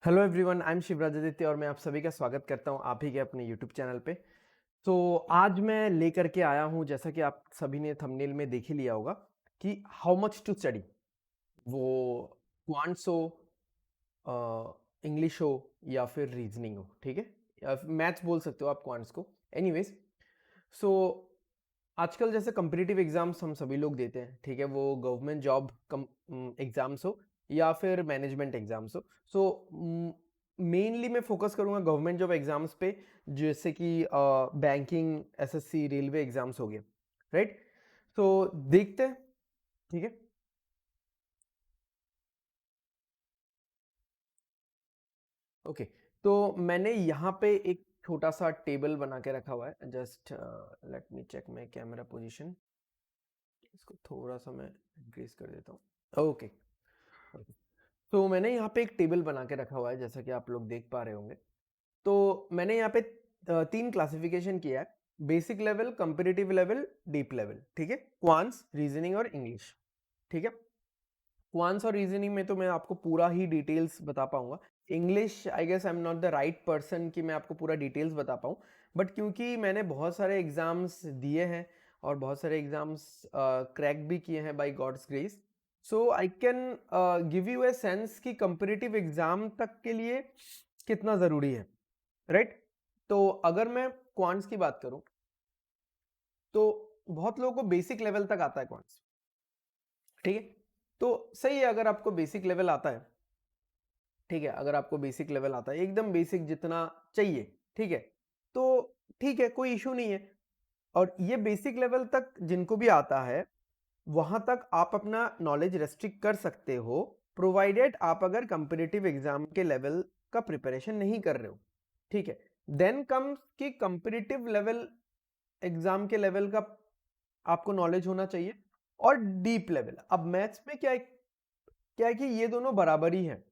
Hello everyone, I am Shivraj Aditya और मैं आप सभी का स्वागत करता हूं आप ही के अपने यूट्यूब चैनल पे। तो आज मैं लेकर के आया हूं, जैसा कि आप सभी ने थंबनेल में देख ही लिया होगा, कि हाउ मच टू स्टडी। वो क्वांट्स हो, इंग्लिश हो या फिर रीजनिंग हो, ठीक है, या मैथ्स बोल सकते हो आप क्वांट्स को। एनीवेज, सो आजकल जैसे कम्पिटिटिव एग्जाम्स हम सभी लोग देते हैं, ठीक है, वो गवर्नमेंट जॉब एग्जाम्स हो या फिर मैनेजमेंट एग्जाम्स हो। सो मेनली मैं फोकस करूंगा गवर्नमेंट जॉब एग्जाम्स पे, जैसे कि बैंकिंग, एसएससी, रेलवे एग्जाम्स हो गए, राइट। तो देखते हैं, ठीक है। ओके, तो मैंने यहाँ पे एक छोटा सा टेबल बना के रखा हुआ है। Just let me check my camera position. इसको थोड़ा सा मैं इंक्रीज कर देता हूँ। ओके, तो मैंने यहाँ पे एक टेबल बना के रखा हुआ है, जैसा कि आप लोग देख पा रहे होंगे। तो मैंने यहाँ पे तीन क्लासिफिकेशन किया है: basic level, comparative level, deep level, ठीक है, क्वांट्स, रीजनिंग और इंग्लिश, ठीक है। क्वांट्स और रीजनिंग में तो मैं आपको पूरा ही डिटेल्स बता पाऊंगा। English I guess I am not the right person कि मैं आपको पूरा डिटेल्स बता पाऊँ, बट क्योंकि मैंने बहुत सारे एग्जाम्स दिए हैं और बहुत सारे एग्जाम्स क्रैक भी किए हैं by God's grace, so I can give you a sense कि कंपेरेटिव एग्जाम तक के लिए कितना ज़रूरी है, राइट। तो अगर मैं क्वांट्स की बात करूं, तो बहुत लोगों को बेसिक लेवल तक आता है क्वांट्स, ठीक है। तो सही है, अगर आपको बेसिक लेवल आता है, ठीक है, अगर आपको बेसिक लेवल आता है, एकदम बेसिक जितना चाहिए, ठीक है, तो ठीक है, कोई इशू नहीं है। और ये बेसिक लेवल तक जिनको भी आता है, वहां तक आप अपना नॉलेज रेस्ट्रिक्ट कर सकते हो, प्रोवाइडेड आप अगर कंपेरेटिव एग्जाम के लेवल का प्रिपरेशन नहीं कर रहे हो, ठीक है। देन कम्स कि कंपेरेटिव लेवल एग्जाम के लेवल का आपको नॉलेज होना चाहिए, और डीप लेवल। अब मैथ्स में क्या है कि ये दोनों बराबर ही है।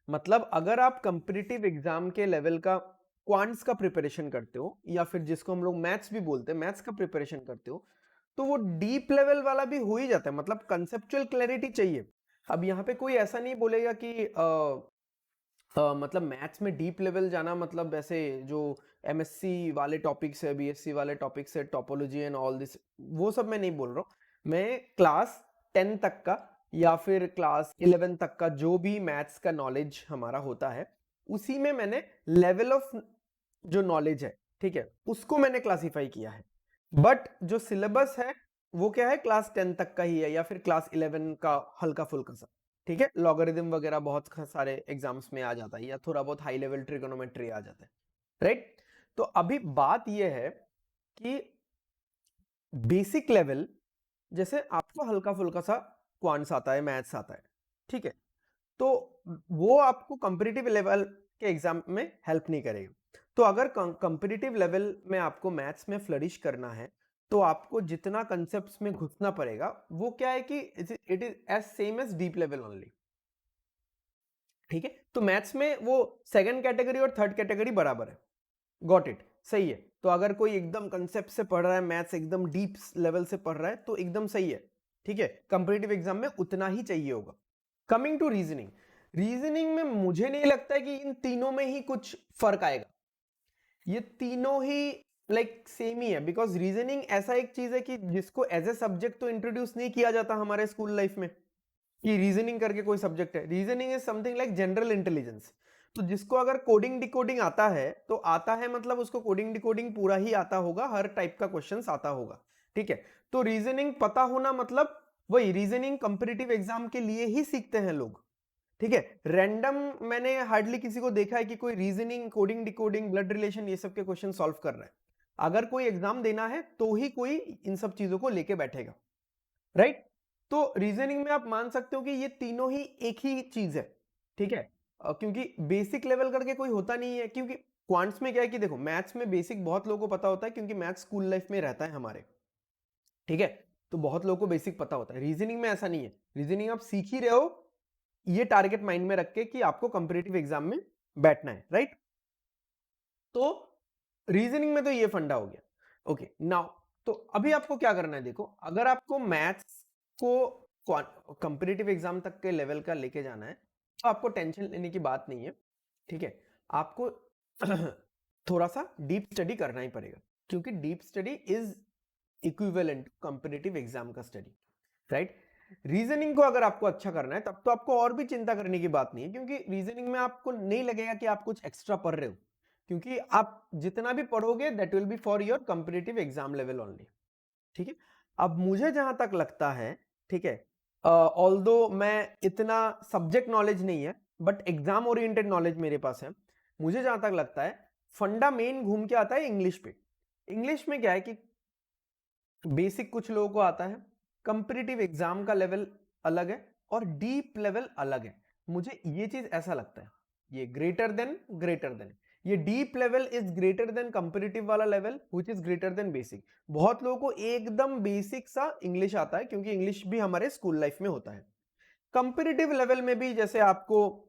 मतलब अगर आप कंपेरेटिव एग्जाम के लेवल का क्वांट्स का प्रिपरेशन करते हो, या फिर जिसको हम लोग मैथ्स भी बोलते हैं, मैथ्स का प्रिपरेशन करते हो, तो वो डीप लेवल वाला भी हो ही जाता है। मतलब कंसेप्चुअल क्लैरिटी चाहिए। अब यहाँ पे कोई ऐसा नहीं बोलेगा कि मतलब मैथ्स में डीप लेवल जाना मतलब ऐसे जो एमएससी वाले टॉपिक्स है, बीएससी वाले टॉपिक्स है, टोपोलॉजी एंड ऑल दिस, वो सब मैं नहीं बोल रहा हूँ। मैं क्लास 10 तक का या फिर क्लास 11 तक का जो भी मैथ्स का नॉलेज हमारा होता है, उसी में मैंने लेवल ऑफ जो नॉलेज है, ठीक है, उसको मैंने क्लासिफाई किया है। बट जो सिलेबस है वो क्या है, क्लास 10 तक का ही है, या फिर क्लास 11 का हल्का फुल्का सा, ठीक है। लॉगरिथम वगैरह बहुत सारे एग्जाम्स में आ जाता है, या थोड़ा बहुत हाई लेवल ट्रिगोनोमेट्री आ जाता है, राइट। तो अभी बात यह है कि बेसिक लेवल, जैसे आपको हल्का फुल्का सा क्वांट्स आता है, मैथ्स आता है, ठीक है, तो वो आपको कंपेरेटिव लेवल के एग्जाम में हेल्प नहीं करेगा। तो अगर कंपेरेटिव लेवल में आपको मैथ्स में फ्लरिश करना है, तो आपको जितना कंसेप्ट्स में घुसना पड़ेगा, वो क्या है कि it is as same as deep level only, ठीक है। तो मैथ्स में वो सेकंड कैटेगरी और थर्ड कैटेगरी बराबर है। गॉट इट, सही है। तो अगर कोई एकदम कंसेप्ट से पढ़ रहा है, मैथ्स एकदम डीप लेवल से पढ़ रहा है, तो एकदम सही है, ठीक है, कंपेरेटिव एग्जाम में उतना ही चाहिए होगा। कमिंग टू रीजनिंग, रीजनिंग में मुझे नहीं लगता है कि इन तीनों में ही कुछ फर्क आएगा। ये तीनों ही लाइक सेम ही है, बिकॉज रीजनिंग ऐसा एक चीज है कि जिसको एज ए सब्जेक्ट तो इंट्रोड्यूस नहीं किया जाता हमारे स्कूल लाइफ में, कि रीजनिंग करके कोई सब्जेक्ट है। Reasoning is something like general intelligence. तो जिसको अगर कोडिंग डिकोडिंग आता है, तो आता है मतलब उसको कोडिंग डिकोडिंग पूरा ही आता होगा, हर टाइप का क्वेश्चंस आता होगा, ठीक है। तो रीजनिंग पता होना मतलब वही रीजनिंग कंपेरेटिव एग्जाम के लिए ही सीखते हैं लोग, ठीक है। रैंडम मैंने हार्डली किसी को देखा है कि कोई reasoning, coding decoding, blood relation, ये सब के क्वेश्चन सॉल्व कर रहा है। अगर कोई एग्जाम देना है तो ही कोई इन सब चीजों को लेके बैठेगा, राइट। तो रीजनिंग में आप मान सकते हो कि ये तीनों ही एक ही चीज है, ठीक है। क्योंकि बेसिक लेवल करके कोई होता नहीं है, क्योंकि क्वांट्स में क्या है कि देखो, मैथ्स में बेसिक बहुत लोगों को पता होता है, क्योंकि मैथ्स स्कूल लाइफ में रहता है हमारे, ठीक है। तो बहुत लोगों को बेसिक पता होता है। रीजनिंग में ऐसा नहीं है। रीजनिंग आप सीख ही रहे हो, ये टारगेट माइंड में रख के कि आपको कंपेरेटिव एग्जाम में बैठना है, राइट। तो रीजनिंग में तो ये फंडा हो गया। ओके, नाउ तो अभी आपको क्या करना है, देखो, अगर आपको मैथ्स को कंपेरेटिव एग्जाम तक के लेवल का लेके जाना है, तो आपको टेंशन लेने की बात नहीं है। ठीक है, आपको थोड़ा सा डीप स्टडी करना ही पड़ेगा, क्योंकि deep study is equivalent competitive exam का स्टडी, राइट। रीजनिंग को अगर आपको अच्छा करना है तब तो आपको और भी चिंता करने की बात नहीं है, क्योंकि रीजनिंग में आपको नहीं लगेगा कि आप कुछ एक्स्ट्रा पढ़ रहे हो, क्योंकि आप जितना भी पढ़ोगे that will be for your competitive exam level only, ठीक है। अब मुझे जहां तक लगता है, ठीक है, ऑल्दो मैं इतना सब्जेक्ट नॉलेज नहीं है बट एग्जाम ओरिएंटेड नॉलेज मेरे पास है, मुझे जहां तक लगता है फंडा मेन घूम के आता है इंग्लिश पे। इंग्लिश में क्या है कि बेसिक कुछ लोगों को आता है, कंपेटिटिव एग्जाम का लेवल अलग है और डीप लेवल अलग है। मुझे ये चीज ऐसा लगता है, ये ग्रेटर देन ये deep level is greater than competitive वाला level which is greater than basic. बहुत लोगों को एकदम बेसिक सा इंग्लिश आता है, क्योंकि इंग्लिश भी हमारे स्कूल लाइफ में होता है। कंपेटिटिव लेवल में भी जैसे आपको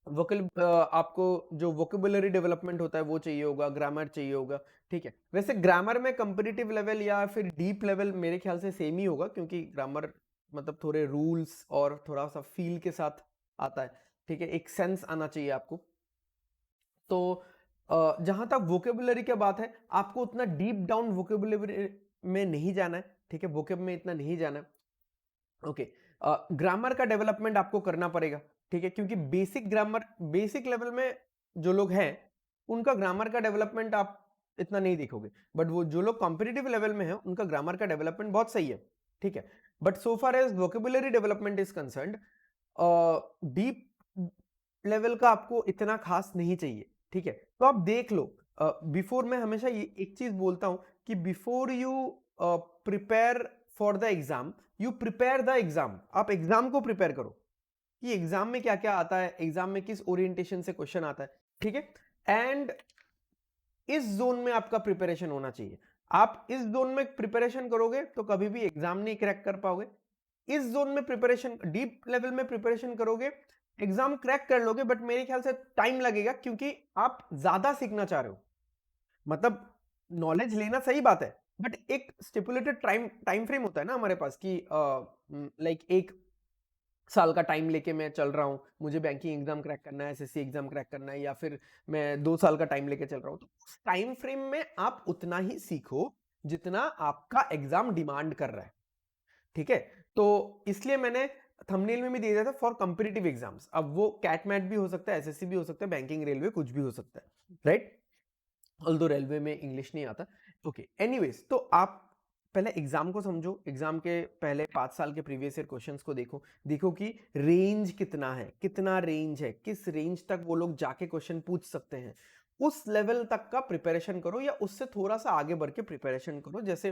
आपको जो वोकेबुलरी डेवलपमेंट होता है वो चाहिए होगा, ग्रामर चाहिए होगा, ठीक है। वैसे ग्रामर में कंपेटिटिव लेवल या फिर डीप लेवल मेरे ख्याल से सेम ही होगा, क्योंकि ग्रामर मतलब थोड़े रूल्स और थोड़ा सा फील के साथ आता है, ठीक है, एक सेंस आना चाहिए आपको। तो जहां तक वोकेबुलरी की बात है, आपको उतना डीप डाउन वोकेबुलरी में नहीं जाना है, ठीक है, वोकेब में इतना नहीं जाना है। ओके, ग्रामर का डेवलपमेंट आपको करना पड़ेगा, ठीक है, क्योंकि बेसिक ग्रामर, बेसिक लेवल में जो लोग हैं उनका ग्रामर का डेवलपमेंट आप इतना नहीं देखोगे, बट वो जो लोग कॉम्पिटिटिव लेवल में है उनका ग्रामर का डेवलपमेंट बहुत सही है, ठीक है। But so far as vocabulary development is concerned, deep level का आपको इतना खास नहीं चाहिए, ठीक है। तो आप देख लो, बिफोर मैं हमेशा ये एक चीज बोलता हूं कि before you prepare for the exam, you prepare the exam. आप एग्जाम को प्रिपेयर करो कि एग्जाम में क्या क्या आता है, एग्जाम में किस ओरिएंटेशन से क्वेश्चन आता है, ठीक है। एंड इस जोन में आपका प्रिपरेशन होना चाहिए। आप इस जोन में प्रिपरेशन करोगे तो कभी भी एग्जाम नहीं क्रैक कर पाओगे। इस जोन में प्रिपरेशन, डीप लेवल में प्रिपरेशन करोगे, एग्जाम क्रैक कर लोगे, बट मेरे ख्याल से टाइम लगेगा, क्योंकि आप ज्यादा सीखना चाह रहे हो। मतलब नॉलेज लेना सही बात है, बट एक स्टिपुलेटेड टाइम फ्रेम होता है ना हमारे पास कि लाइक 1 साल का टाइम लेके मैं चल रहा हूं, मुझे बैंकिंग एग्जाम क्रैक करना है, एसएससी एग्जाम क्रैक करना है, या फिर मैं 2 साल का टाइम लेके चल रहा हूं। तो उस टाइम फ्रेम में आप उतना ही सीखो जितना आपका एग्जाम डिमांड कर रहा है, ठीक है। तो इसलिए मैंने थंबनेल में भी दे दिया था फॉर कंपेटिटिव एग्जाम्स। अब वो कैट मैट भी हो सकता है, एसएससी भी हो सकता है, बैंकिंग, रेलवे, कुछ भी हो सकता है, राइट। ऑल्दो रेलवे में इंग्लिश नहीं आता। ओके, एनीवेज, तो आप पहले एग्जाम को समझो, एग्जाम के पहले 5 साल के प्रीवियस ईयर क्वेश्चंस को देखो, देखो कि रेंज कितना है, कितना रेंज है, किस रेंज तक वो लोग जाके क्वेश्चन पूछ सकते हैं, उस लेवल तक का प्रिपरेशन करो, या उससे थोड़ा सा आगे बढ़ के प्रिपरेशन करो। जैसे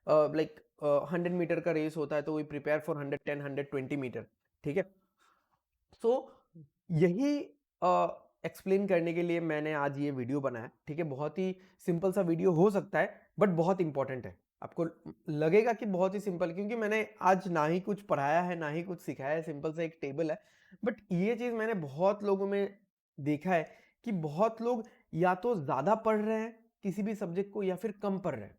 लाइक 100 मीटर का रेस होता है तो वी प्रिपेयर फॉर 110 120 मीटर, ठीक है। सो यही एक्सप्लेन करने के लिए मैंने आज ये वीडियो बनाया, ठीक है। बहुत ही सिंपल सा वीडियो हो सकता है बट बहुत इंपॉर्टेंट है। आपको लगेगा कि बहुत ही सिंपल, क्योंकि मैंने आज ना ही कुछ पढ़ाया है ना ही कुछ सिखाया है, सिंपल सा एक टेबल है। बट ये चीज मैंने बहुत लोगों में देखा है कि बहुत लोग या तो ज्यादा पढ़ रहे हैं किसी भी सब्जेक्ट को, या फिर कम पढ़ रहे हैं,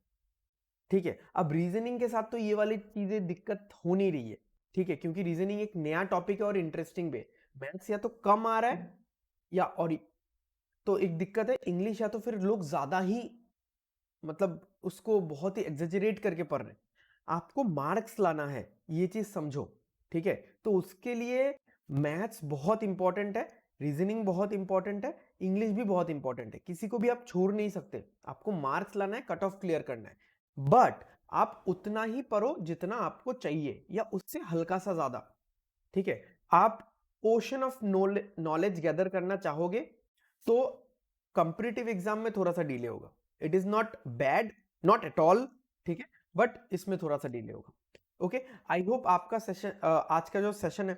ठीक है। अब रीजनिंग के साथ तो ये वाली चीजें दिक्कत हो नहीं रही है, ठीक है, क्योंकि रीजनिंग एक नया टॉपिक है और इंटरेस्टिंग भी है। मैथ्स या तो कम आ रहा है या और तो एक दिक्कत है, इंग्लिश या तो फिर लोग ज्यादा ही मतलब उसको बहुत ही एग्जेजरेट करके पढ़ रहे हैं। आपको मार्क्स लाना है, ये चीज समझो, ठीक है। तो उसके लिए मैथ्स बहुत इंपॉर्टेंट है, रीजनिंग बहुत इंपॉर्टेंट है, इंग्लिश भी बहुत इंपॉर्टेंट है, किसी को भी आप छोड़ नहीं सकते। आपको मार्क्स लाना है, कट ऑफ क्लियर करना है, बट आप उतना ही पढ़ो जितना आपको चाहिए या उससे हल्का सा ज्यादा, ठीक है। आप ओशन ऑफ नॉलेज गैदर करना चाहोगे तो कंपेटिटिव एग्जाम में थोड़ा सा डिले होगा। It is not bad, not at all, ठीक है, बट इसमें थोड़ा सा डिले होगा। ओके, आई होप आपका सेशन, आज का जो सेशन है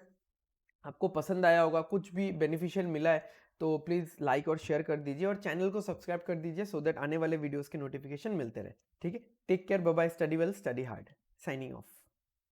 आपको पसंद आया होगा, कुछ भी बेनिफिशियल मिला है तो प्लीज लाइक और शेयर कर दीजिए और चैनल को सब्सक्राइब कर दीजिए, सो दैट आने वाले वीडियोस के नोटिफिकेशन मिलते रहे, ठीक है। Take care, bye bye, study well, study hard, signing of.